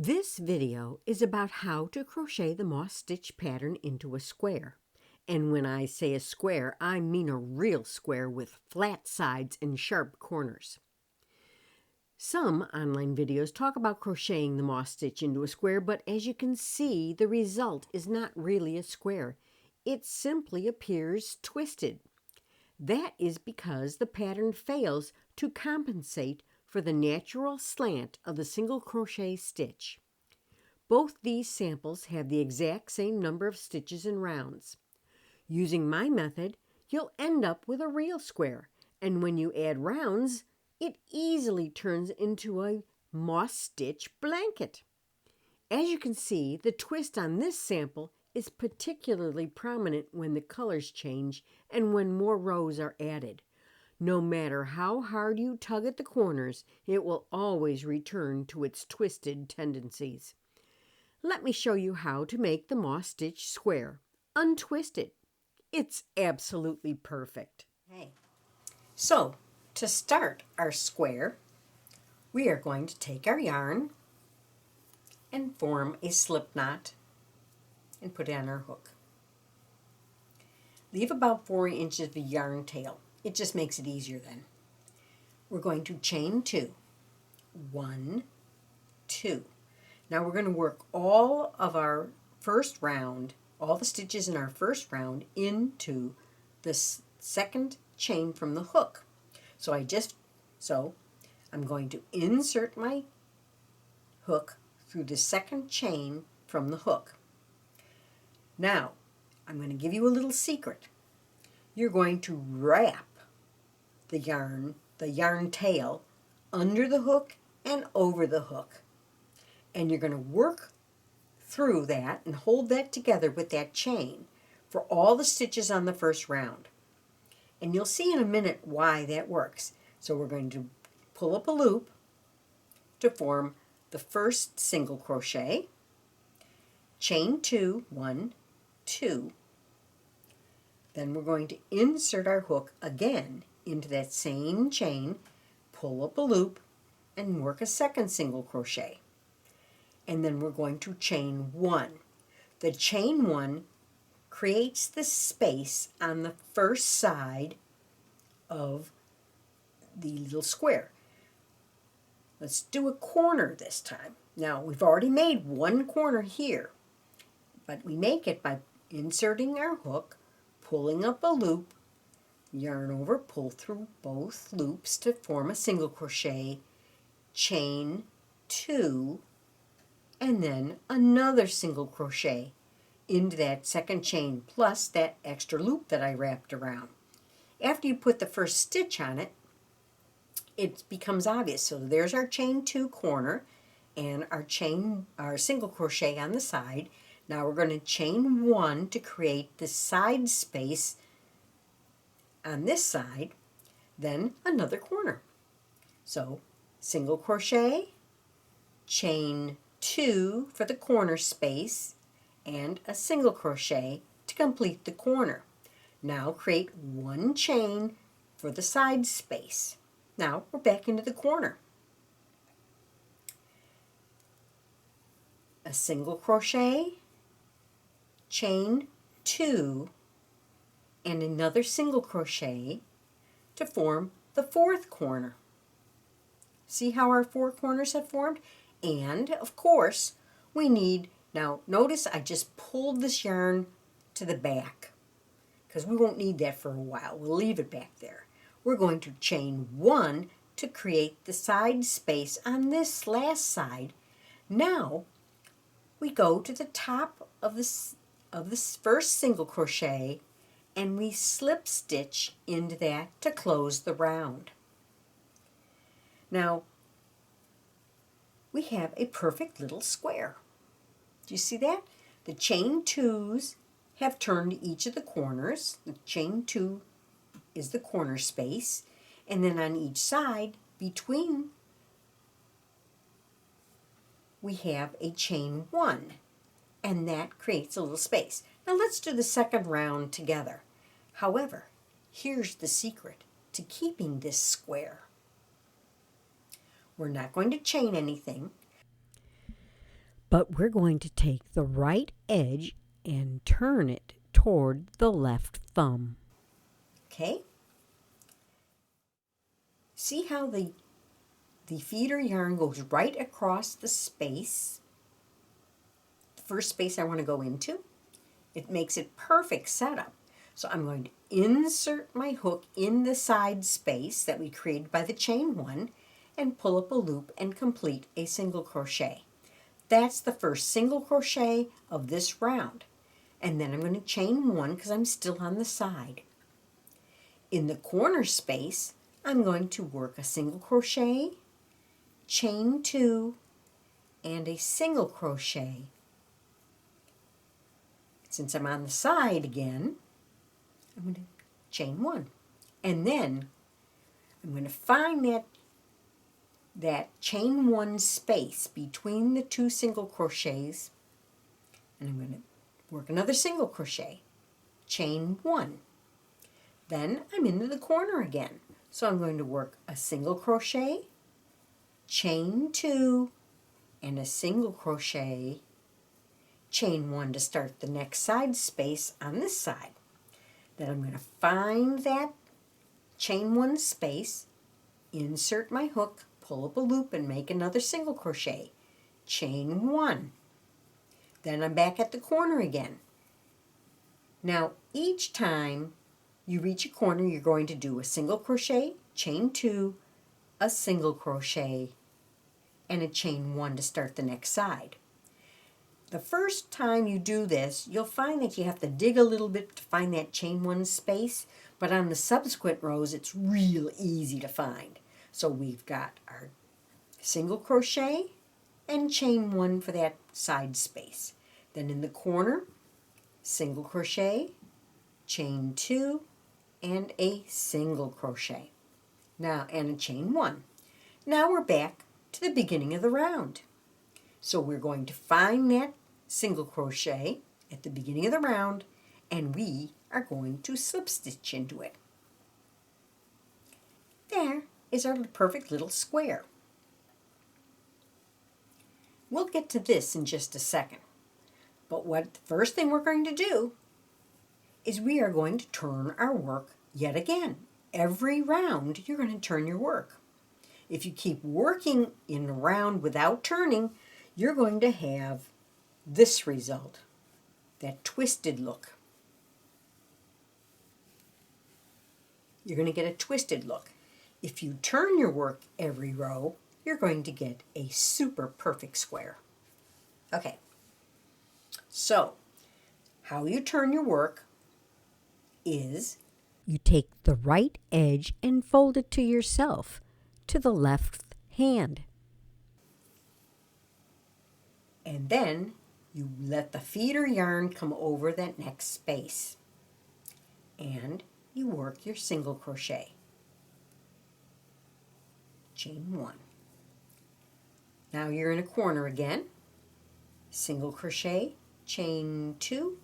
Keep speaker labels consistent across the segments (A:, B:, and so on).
A: This video is about how to crochet the moss stitch pattern into a square. And when I say a square, I mean a real square with flat sides and sharp corners. Some online videos talk about crocheting the moss stitch into a square, but as you can see, the result is not really a square. It simply appears twisted. That is because the pattern fails to compensate for the natural slant of the single crochet stitch. Both these samples have the exact same number of stitches and rounds. Using my method, you'll end up with a real square, and when you add rounds, it easily turns into a moss stitch blanket. As you can see, the twist on this sample is particularly prominent when the colors change and when more rows are added. No matter how hard you tug at the corners, it will always return to its twisted tendencies. Let me show you how to make the moss stitch square, untwisted. It's absolutely perfect.
B: Okay, so to start our square, we are going to take our yarn and form a slip knot and put it on our hook. Leave about 4 inches of yarn tail. It just makes it easier then. We're going to chain 2. 1, 2. Now we're going to work all of our first round, all the stitches in our first round into the second chain from the hook. So I'm going to insert my hook through the second chain from the hook. Now, I'm going to give you a little secret. You're going to wrap the yarn tail under the hook and over the hook. And you're going to work through that and hold that together with that chain for all the stitches on the first round. And you'll see in a minute why that works. So we're going to pull up a loop to form the first single crochet, chain 2, 1, 2. Then we're going to insert our hook again into that same chain, pull up a loop, and work a second single crochet. And then we're going to chain 1. The chain 1 creates the space on the first side of the little square. Let's do a corner this time. Now, we've already made one corner here, but we make it by inserting our hook, pulling up a loop, yarn over, pull through both loops to form a single crochet, chain 2, and then another single crochet into that second chain plus that extra loop that I wrapped around. After you put the first stitch on it, it becomes obvious. So there's our chain 2 corner and our single crochet on the side. Now we're going to chain 1 to create the side space on this side, then another corner. So single crochet, chain 2 for the corner space, and a single crochet to complete the corner. Now create 1 chain for the side space. Now we're back into the corner. A single crochet, chain 2, and another single crochet to form the 4th corner. See how our 4 corners have formed? And of course, we need, now notice I just pulled this yarn to the back because we won't need that for a while. We'll leave it back there. We're going to chain 1 to create the side space on this last side. Now we go to the top of this first single crochet and we slip stitch into that to close the round. Now we have a perfect little square. Do you see that? The chain 2s have turned each of the corners. The chain 2 is the corner space, and then on each side between we have a chain 1, and that creates a little space. Now let's do the second round together. However, here's the secret to keeping this square. We're not going to chain anything.
A: But we're going to take the right edge and turn it toward the left thumb.
B: Okay? See how the feeder yarn goes right across the space, the first space I want to go into? It makes it perfect setup. So I'm going to insert my hook in the side space that we created by the chain one and pull up a loop and complete a single crochet. That's the first single crochet of this round. And then I'm going to chain one because I'm still on the side. In the corner space, I'm going to work a single crochet, chain two, and a single crochet. Since I'm on the side again, I'm going to chain one. And then I'm going to find that chain one space between the two single crochets, and I'm going to work another single crochet, chain one. Then I'm into the corner again. So I'm going to work a single crochet, chain two, and a single crochet, chain one to start the next side space on this side. Then I'm going to find that chain one space, insert my hook, pull up a loop and make another single crochet, chain one. Then I'm back at the corner again. Now each time you reach a corner, you're going to do a single crochet, chain two, a single crochet, and a chain one to start the next side. The first time you do this, you'll find that you have to dig a little bit to find that chain one space, but on the subsequent rows it's real easy to find. So we've got our single crochet and chain one for that side space. Then in the corner, single crochet, chain two, and a single crochet. Now, and a chain one. Now we're back to the beginning of the round. So we're going to find that single crochet at the beginning of the round, and we are going to slip stitch into it. There is our perfect little square. We'll get to this in just a second. But the first thing we're going to do is we are going to turn our work yet again. Every round you're going to turn your work. If you keep working in a round without turning, you're going to have this result, that twisted look. You're going to get a twisted look. If you turn your work every row, you're going to get a super perfect square. Okay, so how you turn your work is
A: you take the right edge and fold it to yourself, to the left hand.
B: And then you let the feeder yarn come over that next space. And you work your single crochet. Chain one. Now you're in a corner again. Single crochet, chain two,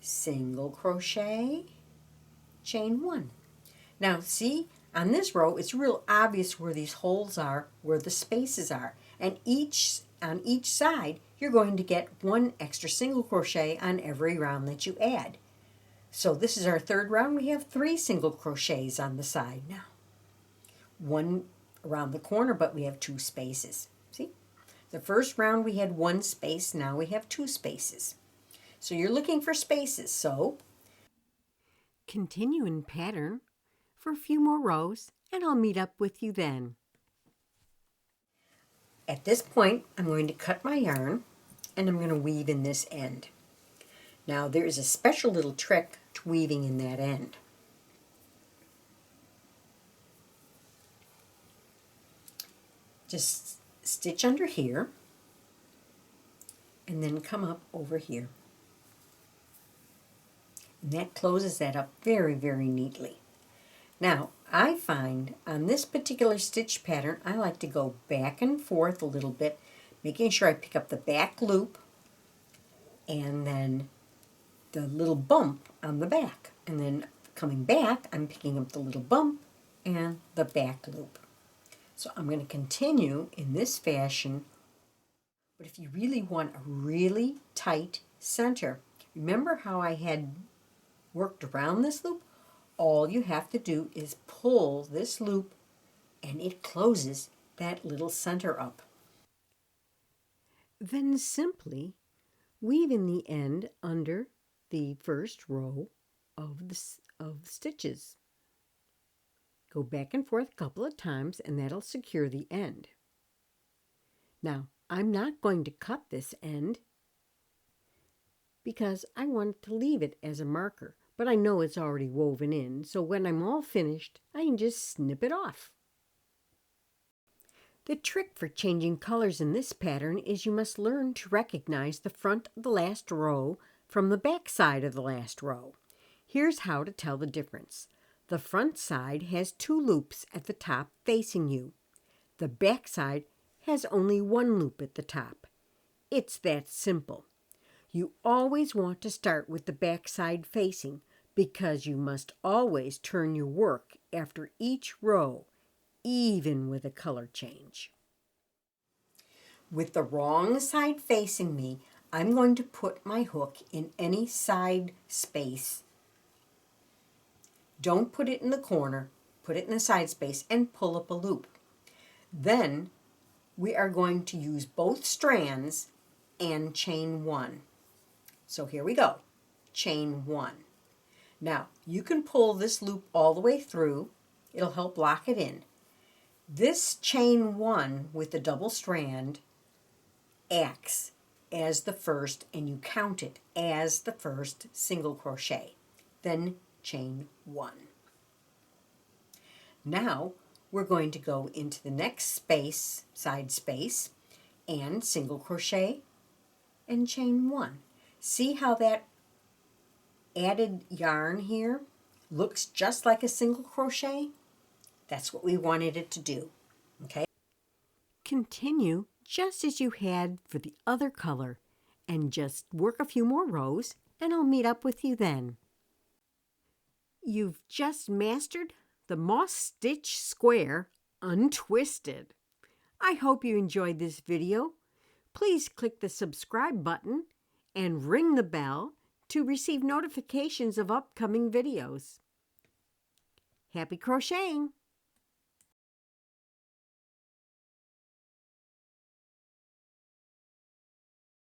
B: single crochet, chain one. Now see, on this row it's real obvious where these holes are, where the spaces are, and on each side you're going to get one extra single crochet on every round that you add. So this is our third round. We have 3 single crochets on the side now. One around the corner, but we have 2 spaces. See? The first round we had 1 space, now we have 2 spaces. So you're looking for spaces, so
A: continue in pattern for a few more rows, and I'll meet up with you then.
B: At this point, I'm going to cut my yarn, and I'm going to weave in this end. Now there is a special little trick to weaving in that end. Just stitch under here, and then come up over here. And that closes that up very, very neatly. Now, I find on this particular stitch pattern, I like to go back and forth a little bit, making sure I pick up the back loop and then the little bump on the back. And then coming back, I'm picking up the little bump and the back loop. So I'm going to continue in this fashion But if you really want a really tight center, remember how I had worked around this loop? All you have to do is pull this loop and it closes that little center up.
A: Then simply weave in the end under the first row of the stitches. Go back and forth a couple of times and that'll secure the end. Now, I'm not going to cut this end because I want to leave it as a marker, but I know it's already woven in, so when I'm all finished, I can just snip it off. The trick for changing colors in this pattern is you must learn to recognize the front of the last row from the back side of the last row. Here's how to tell the difference. The front side has 2 loops at the top facing you. The back side has only 1 loop at the top. It's that simple. You always want to start with the back side facing because you must always turn your work after each row, even with a color change.
B: With the wrong side facing me, I'm going to put my hook in any side space. Don't put it in the corner, put it in the side space and pull up a loop. Then we are going to use both strands and chain 1. So here we go, chain 1. Now you can pull this loop all the way through, it'll help lock it in. This chain 1 with the double strand acts as the first, and you count it as the first single crochet. Then chain 1. Now we're going to go into the next space, side space, and single crochet and chain 1. See how that added yarn here looks just like a single crochet? That's what we wanted it to do. Okay?
A: Continue just as you had for the other color and just work a few more rows and I'll meet up with you then. You've just mastered the moss stitch square untwisted. I hope you enjoyed this video. Please click the subscribe button and ring the bell to receive notifications of upcoming videos. Happy crocheting!